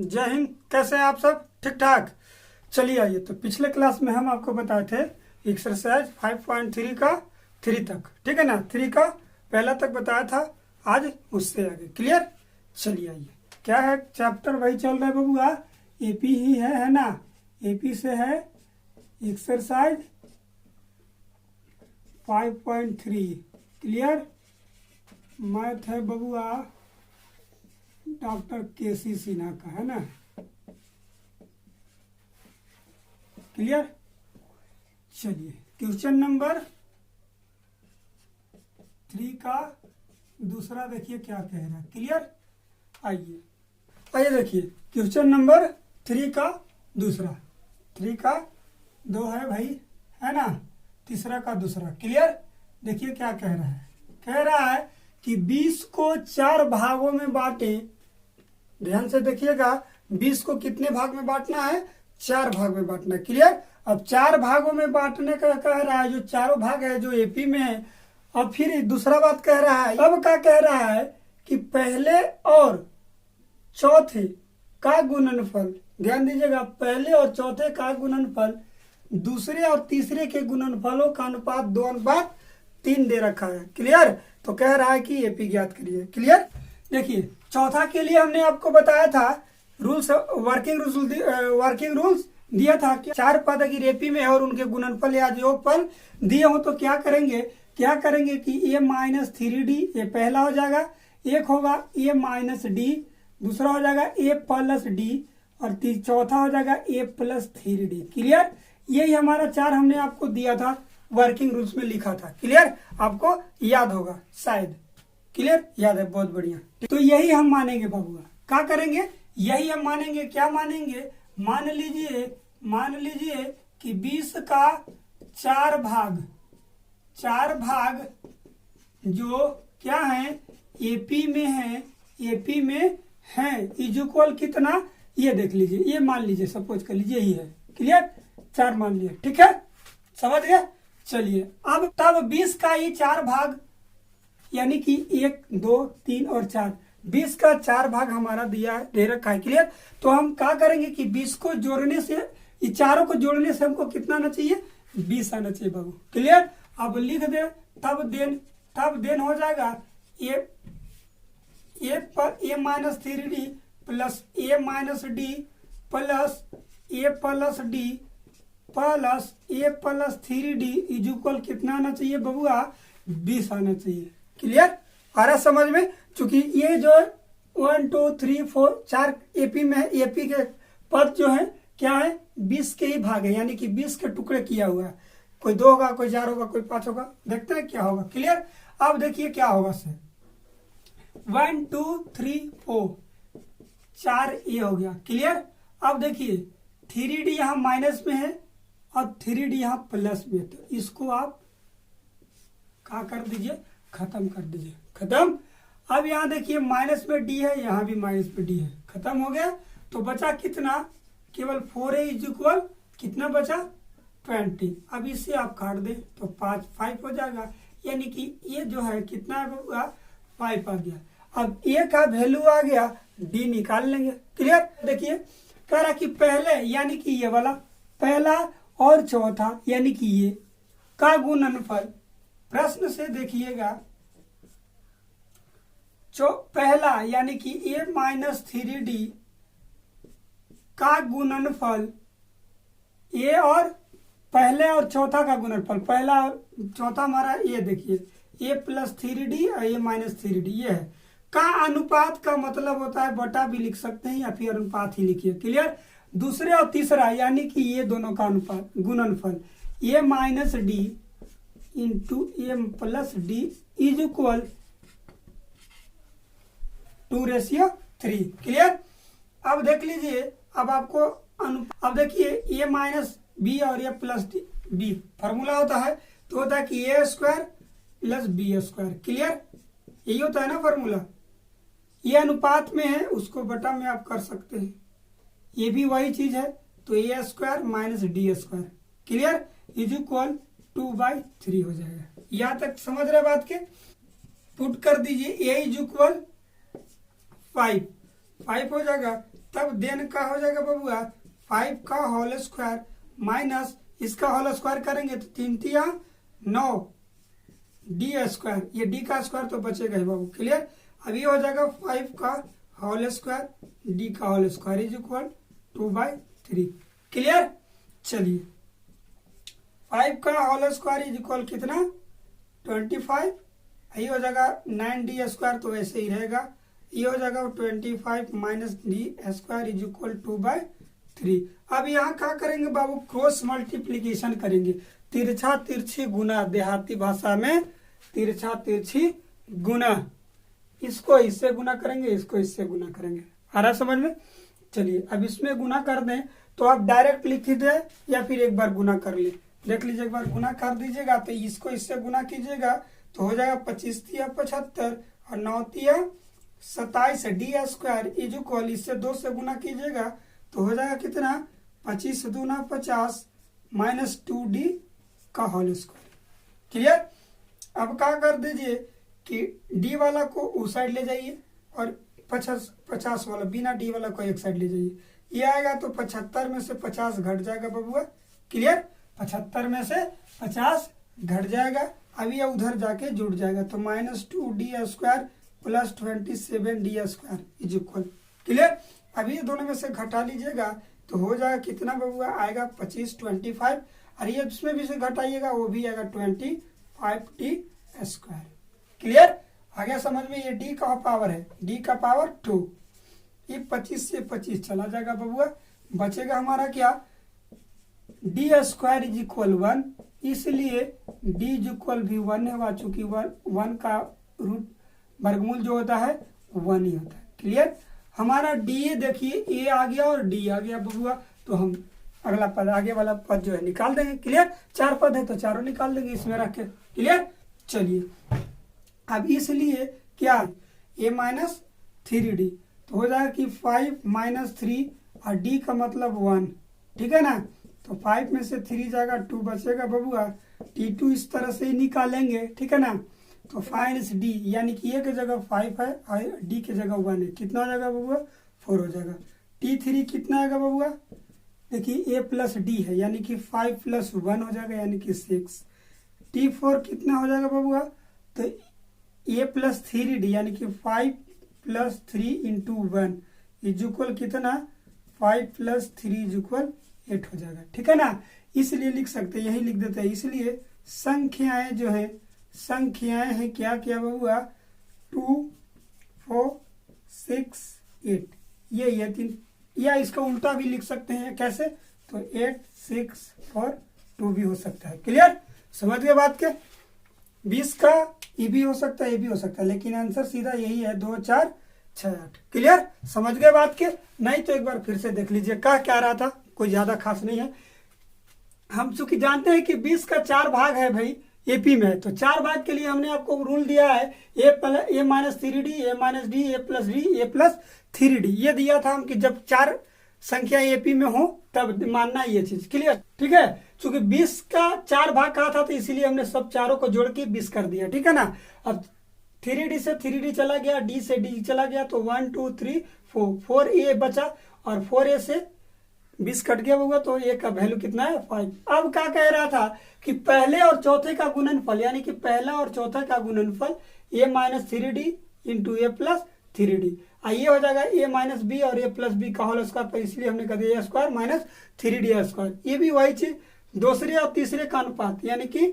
जय हिंद। कैसे हैं आप सब? ठीक ठाक। चलिए आइए, तो पिछले क्लास में हम आपको बताए थे एक्सरसाइज 5.3 का 3 तक, ठीक है ना। 3 का पहला तक बताया था, आज उससे आगे। क्लियर? चलिए आइए, क्या है चैप्टर वही चल रहा है बबुआ, एपी ही है ना। एपी से है एक्सरसाइज 5.3। क्लियर? मैथ है बबुआ डॉक्टर केसी सिन्हा का, है ना। क्लियर? चलिए क्वेश्चन नंबर 3 का दूसरा देखिए क्या कह रहा है। क्लियर? आइए देखिए क्वेश्चन नंबर 3 का दूसरा। 3 का 2 है भाई, है ना। तीसरा का दूसरा। क्लियर? देखिए क्या कह रहा है। कह रहा है कि 20 को 4 भागों में बांटे। ध्यान से देखिएगा, 20 को कितने भाग में बांटना है? 4 भाग में बांटना है। क्लियर? अब 4 भागों में बांटने का कह रहा है, जो चारों भाग है जो एपी में है। अब फिर दूसरा बात कह रहा है, अब क्या कह रहा है कि पहले और चौथे का गुणनफल। ध्यान दीजिएगा, पहले और चौथे का गुणनफल दूसरे और तीसरे के गुणनफलों का अनुपात 2:3 दे रखा है। क्लियर? तो कह रहा है कि एपी ज्ञात करिए। क्लियर? देखिए चौथा के लिए हमने आपको बताया था रूल्स, वर्किंग रूल्स दिया था कि 4 पद अगर एपी में है और उनके गुणनफल या योगफल दिए हो तो क्या करेंगे कि a-3d ये पहला हो जाएगा, एक होगा a-d, दूसरा हो जाएगा a+d और चौथा हो जाएगा a+3d। क्लियर? यही हमारा 4 हमने आपको दिया था, वर्किंग रूल्स में लिखा था। क्लियर? आपको याद होगा शायद। क्लियर? याद है, बहुत बढ़िया। तो यही हम मानेंगे बबुआ। क्या करेंगे? यही हम मानेंगे। क्या मानेंगे? मान लीजिए कि 20 का 4 भाग जो क्या है एपी में है इज इक्वल कितना, ये देख लीजिए, ये मान लीजिए, सपोज कर लीजिए यही है। क्लियर? 4 मान लिया, ठीक है, समझ गए। चलिए अब तब 20 का ये 4 भाग यानी कि 1, 2, 3 और 4, 20 का 4 भाग हमारा दे रखा है। क्लियर? तो हम क्या करेंगे कि 20 को जोड़ने से, ये चारों को जोड़ने से हमको कितना आना चाहिए? 20 आना चाहिए बाबू। क्लियर? अब लिख दे, तब देन हो जाएगा a-3d plus a-d plus a+d plus a+3d is equal कितना आना चाहिए बबुआ? 20 आना चाहिए। क्लियर? आ रहा समझ में? चूंकि ये जो 1, 2, 3, 4 4 एपी में है, एपी के पद जो है क्या है? 20 के ही भाग है, यानी कि 20 के टुकड़े किया हुआ है। कोई 2 होगा, कोई 4 होगा, कोई 5 होगा। देखते हैं क्या होगा। क्लियर? अब देखिए क्या होगा से 1, 2, 3, 4 4 ये हो गया। क्लियर? अब देखिए 3d यहाँ माइनस में है और 3d यहाँ प्लस में है, तो इसको आप क्या कर दीजिए? खत्म कर दीजिए। खत्म। अब यहाँ देखिए माइनस में डी है, यहाँ भी माइनस में डी है, खत्म हो गया। तो बचा कितना? केवल 4a इज इक्वल कितना बचा? 20। अब इससे आप काट दे तो 5 हो जाएगा, यानी कि ये जो है कितना है? 5 आ गया। अब a का वैल्यू आ गया, d निकाल लेंगे। क्लियर? देखिए कह रहा कि पहले यानी कि ये वाला पहला और चौथा यानी कि ये का गुणनफल। प्रश्न से देखिएगा, पहला यानी कि a-3d का गुणनफल, ए और पहले और चौथा का गुणनफल, पहला और चौथा हमारा ये देखिए a+3d और a-3d ये है का अनुपात का मतलब होता है बटा भी लिख सकते हैं या फिर अनुपात ही लिखिए। क्लियर? दूसरे और तीसरा यानी कि ये दोनों का अनुपात गुणनफल a-d into a+d is equal 2:3। Clear? अब देख लीजिए, अब आपको अब देखिए a-b और a+b फॉर्मूला होता है, तो होता है कि a² + b²। क्लियर? यही होता है ना फॉर्मूला। ये अनुपात में है, उसको बटा में आप कर सकते हैं, ये भी वही चीज है, तो a² - d²। Clear? Is equal 2/3 हो जाएगा। यहाँ तक समझ रहे बात के? पुट कर दीजिए a इज इक्वल 5 हो जाएगा, तब देन का हो जाएगा बबुआ 5 का होल स्क्वायर माइनस इसका होल स्क्वायर करेंगे तो 3 तिया 9 डी स्क्वायर, ये डी का स्क्वायर तो बचेगा ही बाबू। क्लियर। अब ये हो जाएगा 5 का होल स्क्वायर डी का whole square is equal 2/3। Clear. चलिए 5 का होल स्क्वायर इज इक्वल कितना 25, ये हो जाएगा 9d स्क्वायर तो वैसे ही रहेगा, ये हो जाएगा 25 minus D square is equal 2/3। अब यहाँ क्या करेंगे बाबू क्रॉस मल्टीप्लीकेशन करेंगे, तिरछा तिरछी गुना, देहाती भाषा में तिरछा तिरछी गुना, इसको इससे गुना करेंगे इसको इससे गुना करेंगे। आ रहा समझ में। चलिए अब इसमें गुना कर दें तो आप डायरेक्ट लिख दें या फिर एक बार गुना कर ले। देख लीजिए एक बार गुना कर दीजिएगा तो इसको इससे गुना कीजिएगा तो हो जाएगा 25 तिया 75 और 9 तिया 27 डी स्क्वायर इज इक्वल, इससे 2 से गुना कीजिएगा तो हो जाएगा कितना 25 दूना 50 माइनस 2d का होल स्क्वायर। क्लियर। अब क्या कर दीजिए कि डी वाला को उस साइड ले जाइए और 50 वाला बिना डी वाला को एक साइड ले जाइए, ये आएगा तो 75 में से 50 घट जाएगा बबुआ। क्लियर। 75 में से 50 घट जाएगा, अब ये उधर जाके जुड़ जाएगा तो minus 2d square plus 27d square is equal. Clear. अभी दोनों में से घटा लीजिएगा तो हो जाएगा कितना बबुआ आएगा 25 25 और ये उसमें भी से घटाइएगा वो भी आएगा 25d स्क्वायर। क्लियर। आगे समझ में। ये d का पावर है, d का पावर 2, ये 25 से 25 चला जाएगा बबुआ, बचेगा हमारा क्या डी स्क्वायर इज इक्वल 1, इसलिए डी इज इक्वल भी 1 है, चूंकि 1 का रूट वर्गमूल जो होता है 1 ही होता है। क्लियर। हमारा डी देखिए ए आ गया और डी आ गया बबुआ, तो हम अगला पद आगे वाला पद जो है निकाल देंगे। क्लियर। 4 पद है तो चारों निकाल देंगे इसमें रख के। क्लियर। चलिए अब इसलिए क्या ए माइनस 3d तो हो जाएगा कि 5 माइनस 3 और d का मतलब 1। ठीक है ना, तो 5 में से 3 जाएगा 2 बचेगा बबुआ, t2 इस तरह से ही निकालेंगे। ठीक है ना, तो फाइंड d यानी कि ए की जगह 5 है और d की जगह 1 है, कितना हो जाएगा बबुआ 4 हो जाएगा। t3 कितना आएगा बबुआ, देखिए a प्लस डी है यानी कि 5 प्लस 1 हो जाएगा यानी कि 6। t4 कितना हो जाएगा बबुआ, तो a प्लस 3d यानी कि 5 प्लस 3 इंटू 1 इज इक्वल कितना 5 प्लस 3 इज इक्वल 8 हो जाएगा। ठीक है ना, इसलिए लिख सकते हैं, यही लिख देते हैं। इसलिए संख्याएं जो है संख्याएं हैं क्या क्या बबुआ 2 4 6 8, ये 3, या इसका उल्टा भी लिख सकते हैं कैसे, तो 8 6 4 2 भी हो सकता है। क्लियर। समझ गए बात के। 20 का ये भी हो सकता है ये भी हो सकता है, लेकिन आंसर सीधा यही है 2 4 6 8। क्लियर। समझ गए बात के। नहीं तो एक बार फिर से देख लीजिए क्या रहा था, कोई ज्यादा खास नहीं है। हम चूंकि जानते हैं कि 20 का 4 भाग है भाई एपी में, तो 4 भाग के लिए हमने आपको रूल दिया है A minus 3d A minus D A plus D A plus 3d, ये दिया था हम कि जब 4 संख्या एपी में हो तब मानना ये चीज। क्लियर। ठीक है, चूंकि 20 का 4 भाग कहा था तो इसीलिए हमने सब चारों को जोड़ के 20 कर दिया। ठीक है ना, अब 3d से 3d चला गया, d से d चला गया, तो 1 2 3 4 4a बचा और 4a से 20 कट गया होगा, तो a का वैल्यू कितना है 5। अब क्या कह रहा था कि पहले और चौथे का गुणनफल यानी कि पहला और चौथा का गुणनफल a minus 3d into A plus 3d, ये हो जाएगा a माइनस बी और a प्लस बी का होल स्क्वायर, तो इसलिए हमने कर दिया a square minus 3d square. ये भी वही चीज दूसरे और तीसरे का अनुपात यानी कि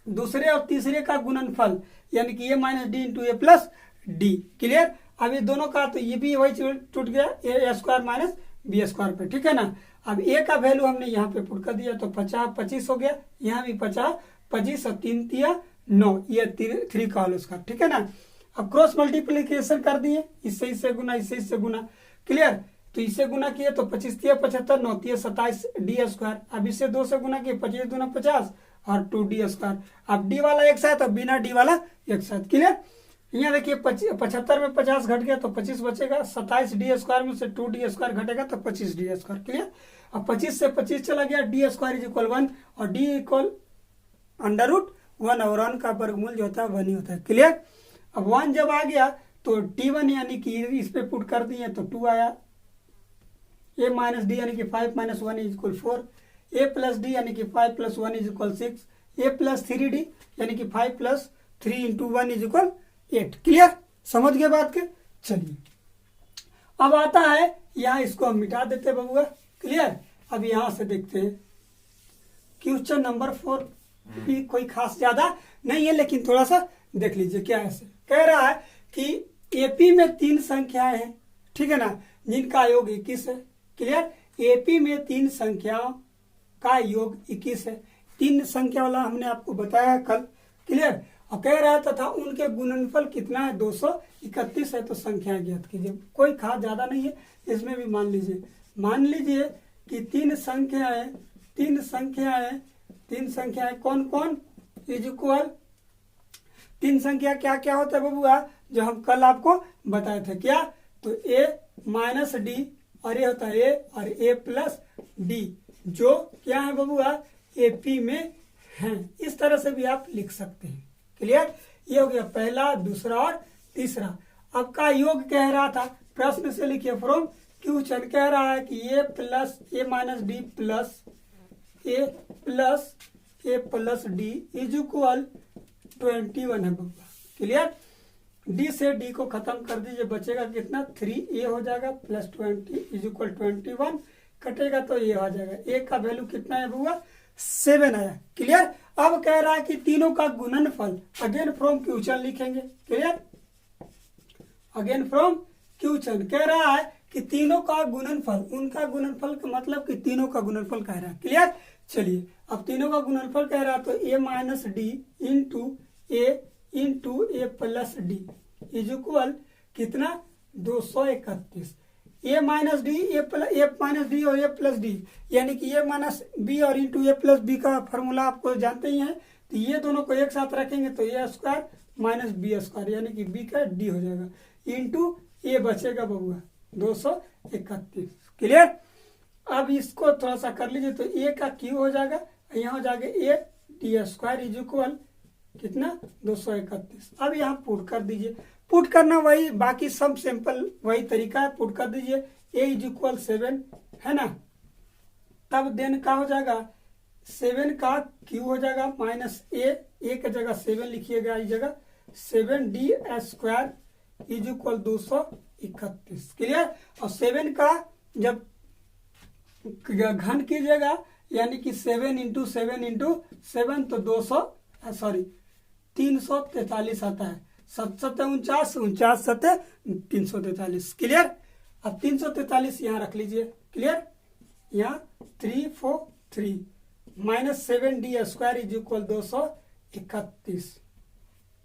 दूसरे और तीसरे का गुणनफल यानी कि a minus D into A plus D. Clear. अब ये दोनों का तो ये भी वही टूट गया a square minus B square पे। ठीक है ना, अब a का वैल्यू हमने यहाँ पे पुट कर दिया तो 50 25 हो गया, यहाँ भी 50 25 और 3 तिया 9, ये 3 का होल स्क्वायर। ठीक है ना, अब क्रॉस मल्टीप्लीकेशन कर दिए, इससे इससे गुना इससे इससे गुना। क्लियर। तो इससे गुना किए तो 25 तिया 75 9 तिया 27 डी स्क्वायर, अब इससे 2 से गुना किए 25 दूना 50 और 2d स्क्वायर। अब डी वाला एक साथ और बिना डी वाला एक साथ। क्लियर। यहाँ देखिए 75 में 50 घट गया तो 25 बचेगा, 27 डी स्क्वायर में से 2d स्क्वायर घटेगा तो 25 डी स्क्वायर। क्लियर। अब 25 से 25 चला गया, डी स्क्वायर इज इक्वल 1 और डी इक्वल अंडर रूट 1 और 1 का वर्गमूल जो होता है 1 ही होता है। क्लियर। अब 1 जब आ गया तो t1 यानी कि इस पे पुट कर दिए तो 2 आया, ए माइनस डी यानी कि 5 minus 1 is equal 4, A plus D यानी कि 5 plus 1 is equal 6, A plus 3d यानी कि 5 plus 3 into 1 is equal 8। Clear, समझ गए बात के। चलिए अब आता है यहाँ, इसको हम मिटा देते हैं बबुआ। क्लियर, अब यहाँ से देखते हैं क्वेश्चन नंबर 4 भी कोई खास ज्यादा नहीं है, लेकिन थोड़ा सा देख लीजिए क्या है। कह रहा है कि एपी में 3 संख्याएं हैं, ठीक है ना, जिनका योग 21 है। क्लियर, एपी में 3 संख्याओं का योग 21 है। 3 संख्या वाला हमने आपको बताया कल। क्लियर, और कह रहा था तथा उनके गुणनफल कितना है, 231 है। तो संख्या ज्ञात कीजिए, कोई खास ज्यादा नहीं है इसमें भी। मान लीजिए कि 3 संख्याएं कौन कौन इज इक्वल, 3 संख्या क्या क्या होता है बबुआ, जो हम कल आपको बताए थे। क्या, तो a माइनस डी, और ये होता है a और a प्लस डी, जो क्या है बबुआ, एपी में है। इस तरह से भी आप लिख सकते हैं। क्लियर, ये हो गया पहला, दूसरा और तीसरा। अब का योग कह रहा था, प्रश्न से लिखिए फ्रॉम क्वेश्चन, कह रहा है कि a plus a minus D plus a plus D is equal 21 है बबुआ। क्लियर, डी से डी को खत्म कर दीजिए, बचेगा कितना, 3a हो जाएगा प्लस 20 इज इक्वल 21, कटेगा तो ये आ जाएगा। a का वैल्यू कितना है बबुआ, 7 आया। क्लियर, अब कह रहा है कि तीनों का गुणनफल, अगेन फ्रॉम क्वेश्चन लिखेंगे। क्लियर, अगेन फ्रॉम क्वेश्चन कह रहा है कि तीनों का गुणनफल, उनका गुणनफल का मतलब कि तीनों का गुणनफल कह रहा है। क्लियर, चलिए अब तीनों का गुणनफल कह रहा है, तो a minus D into A plus D is equal कितना, 231। ए माइनस डी और ए प्लस डी यानी कि ए माइनस बी और इंटू ए प्लस बी का फॉर्मूला आपको जानते ही हैं। तो ये दोनों को एक साथ रखेंगे तो ए स्क्वायर माइनस बी स्क्वायर यानी कि बी का डी हो जाएगा, इंटू ए बचेगा बबुआ 231। क्लियर, अब इसको थोड़ा सा कर लीजिए, तो ए का क्यू हो जाएगा, यहाँ हो जाएगा ए डी स्क्वायर इज इक्वल कितना, 231। अब यहाँ पुट कर दीजिए, पुट करना वही, बाकी सब सिंपल वही तरीका है। पुट कर दीजिए, a इज इक्वल 7 है ना, तब देन का हो जाएगा 7 का क्यू हो जाएगा माइनस a की जगह 7 लिखिएगा, इस जगह 7d square is equal 231। Clear, और 7 का जब घन कीजिएगा यानी कि 7 इंटू 7 तो 343 आता है, 7 343। क्लियर, अब 343 यहाँ रख लीजिए। क्लियर, यहाँ 343 minus 7d square is equal 231।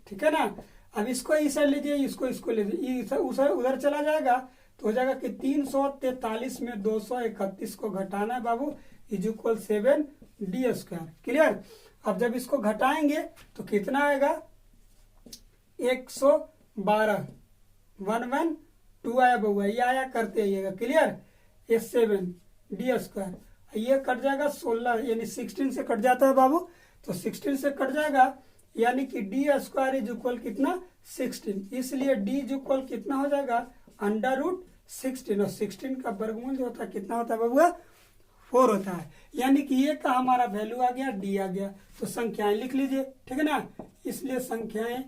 ठीक है ना, अब इसको इस साइड लीजिए, इसको लीजिए, उधर चला जाएगा तो हो जाएगा कि 343 में 231 को घटाना है बाबू, is equal 7d square. Clear, अब जब इसको घटाएंगे तो कितना आएगा, 112 112 आया बउआ, ये आया करते आइएगा। क्लियर, ये 7d स्क्वायर, ये कट जाएगा 16 यानी 16 से कट जाता है बाबू, तो 16 से कट जाएगा यानी कि डी स्क्वायर इज इक्वल कितना, 16। इसलिए डी इज इक्वल कितना हो जाएगा, √16, और 16 का वर्गमूल जो होता है कितना होता है बबुआ, 4 होता है। यानी कि ये का हमारा वैल्यू आ गया, डी आ गया। तो संख्याएं लिख लीजिए, ठीक है ना, इसलिए संख्याएं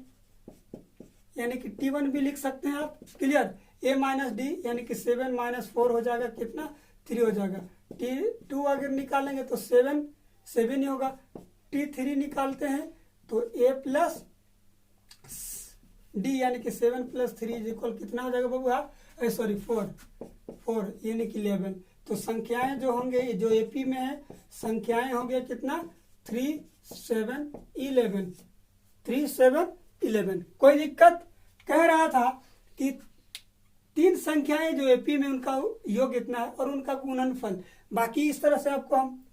यानी कि T1 भी लिख सकते हैं आप। क्लियर, a माइनस डी यानी कि 7 माइनस 4 हो जाएगा कितना, 3 हो जाएगा। T2 अगर निकालेंगे तो 7 ही होगा। T3 निकालते हैं तो a प्लस डी यानी कि 7 प्लस 3 इज इक्वल कितना हो जाएगा बबुआ, 4 यानी कि 11। तो संख्याएं जो होंगे, जो एपी में है, संख्याएं होंगे कितना, 3 7 11। कोई दिक्कत, कह रहा था कि 3 संख्याएं जो एपी में उनका योग इतना है और उनका गुणनफल। बाकी इस तरह से आपको हम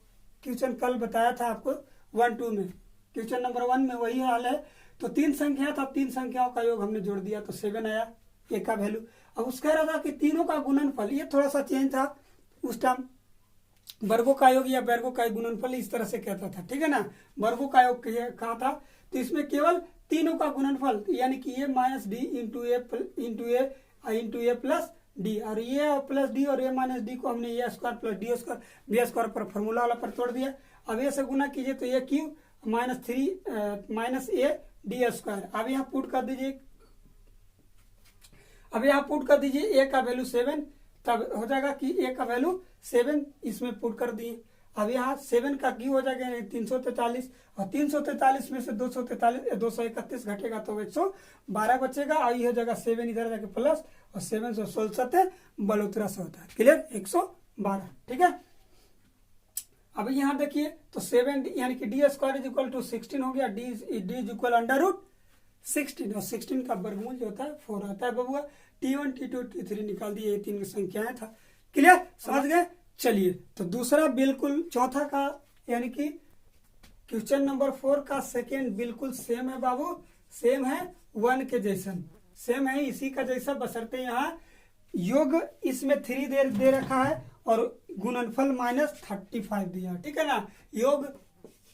क्वेश्चन कल बताया था आपको 1-2 में, क्वेश्चन नंबर 1 में वही हाल है। तो 3 संख्या था, 3 संख्याओं का योग हमने जोड़ दिया तो 7 आया ए का वैल्यू। अब उस कह रहा था कि तीनों का गुणनफल, ये थोड़ा सा चेंज था उस टाइम, वर्गों का योग या वर्गों का गुणनफल इस तरह से कहता था। ठीक है ना, वर्गों का योग कहा था, तो इसमें केवल तीनों का गुणनफल यानी कि ए माइनस डी इंटू ए प्लस डी, और ये और प्लस डी और ए माइनस डी को हमने A square plus D square B square पर फॉर्मूला वाला पर तोड़ दिया। अब ये से गुना कीजिए तो A Q minus 3 minus A D square. अब यहाँ पुट कर दीजिए, अब यहाँ पुट कर दीजिए ए का वैल्यू 7, तब हो जाएगा कि ए का वैल्यू 7 इसमें पुट कर दिए। अब यहाँ 7 का क्यू हो जाएगा 343, और 343 में से 231 घटेगा तो 112 बचेगा, और ये हो जाएगा 7 इधर जाके प्लस, और 7 से 16 बलोतरा से होता है, क्लियर, 112, ठीक है। अब यहाँ देखिए तो 7 यानी कि D square is equal to 16 हो गया, D is equal under root 16, और 16 का वर्गमूल जो होता है 4 आता है बबुआ। T1 T2 T3 निकाल दिए, ये 3 संख्याएं था, क्लियर, समझ गए। चलिए तो दूसरा बिल्कुल चौथा का यानी कि क्वेश्चन नंबर 4 का सेकेंड बिल्कुल सेम है बाबू, सेम है 1 के जैसन, सेम है इसी का जैसा, बशर्ते यहाँ योग इसमें 3 दे रखा है और गुणनफल -35 दिया, ठीक है ना। योग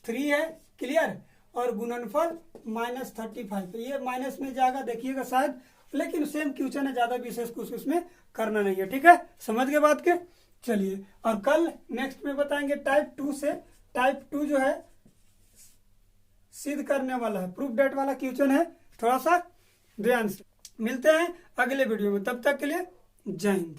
3 है, क्लियर, और गुणनफल -35, ये माइनस में जाएगा देखिएगा शायद, लेकिन सेम क्वेश्चन है, ज्यादा विशेष कुछ उसमें करना नहीं है, ठीक है, समझ गए बात के। चलिए और कल नेक्स्ट में बताएंगे टाइप 2 से, टाइप 2 जो है सिद्ध करने वाला है, प्रूफ डेट वाला क्वेश्चन है, थोड़ा सा ध्यान से। मिलते हैं अगले वीडियो में, तब तक के लिए जय हिंद।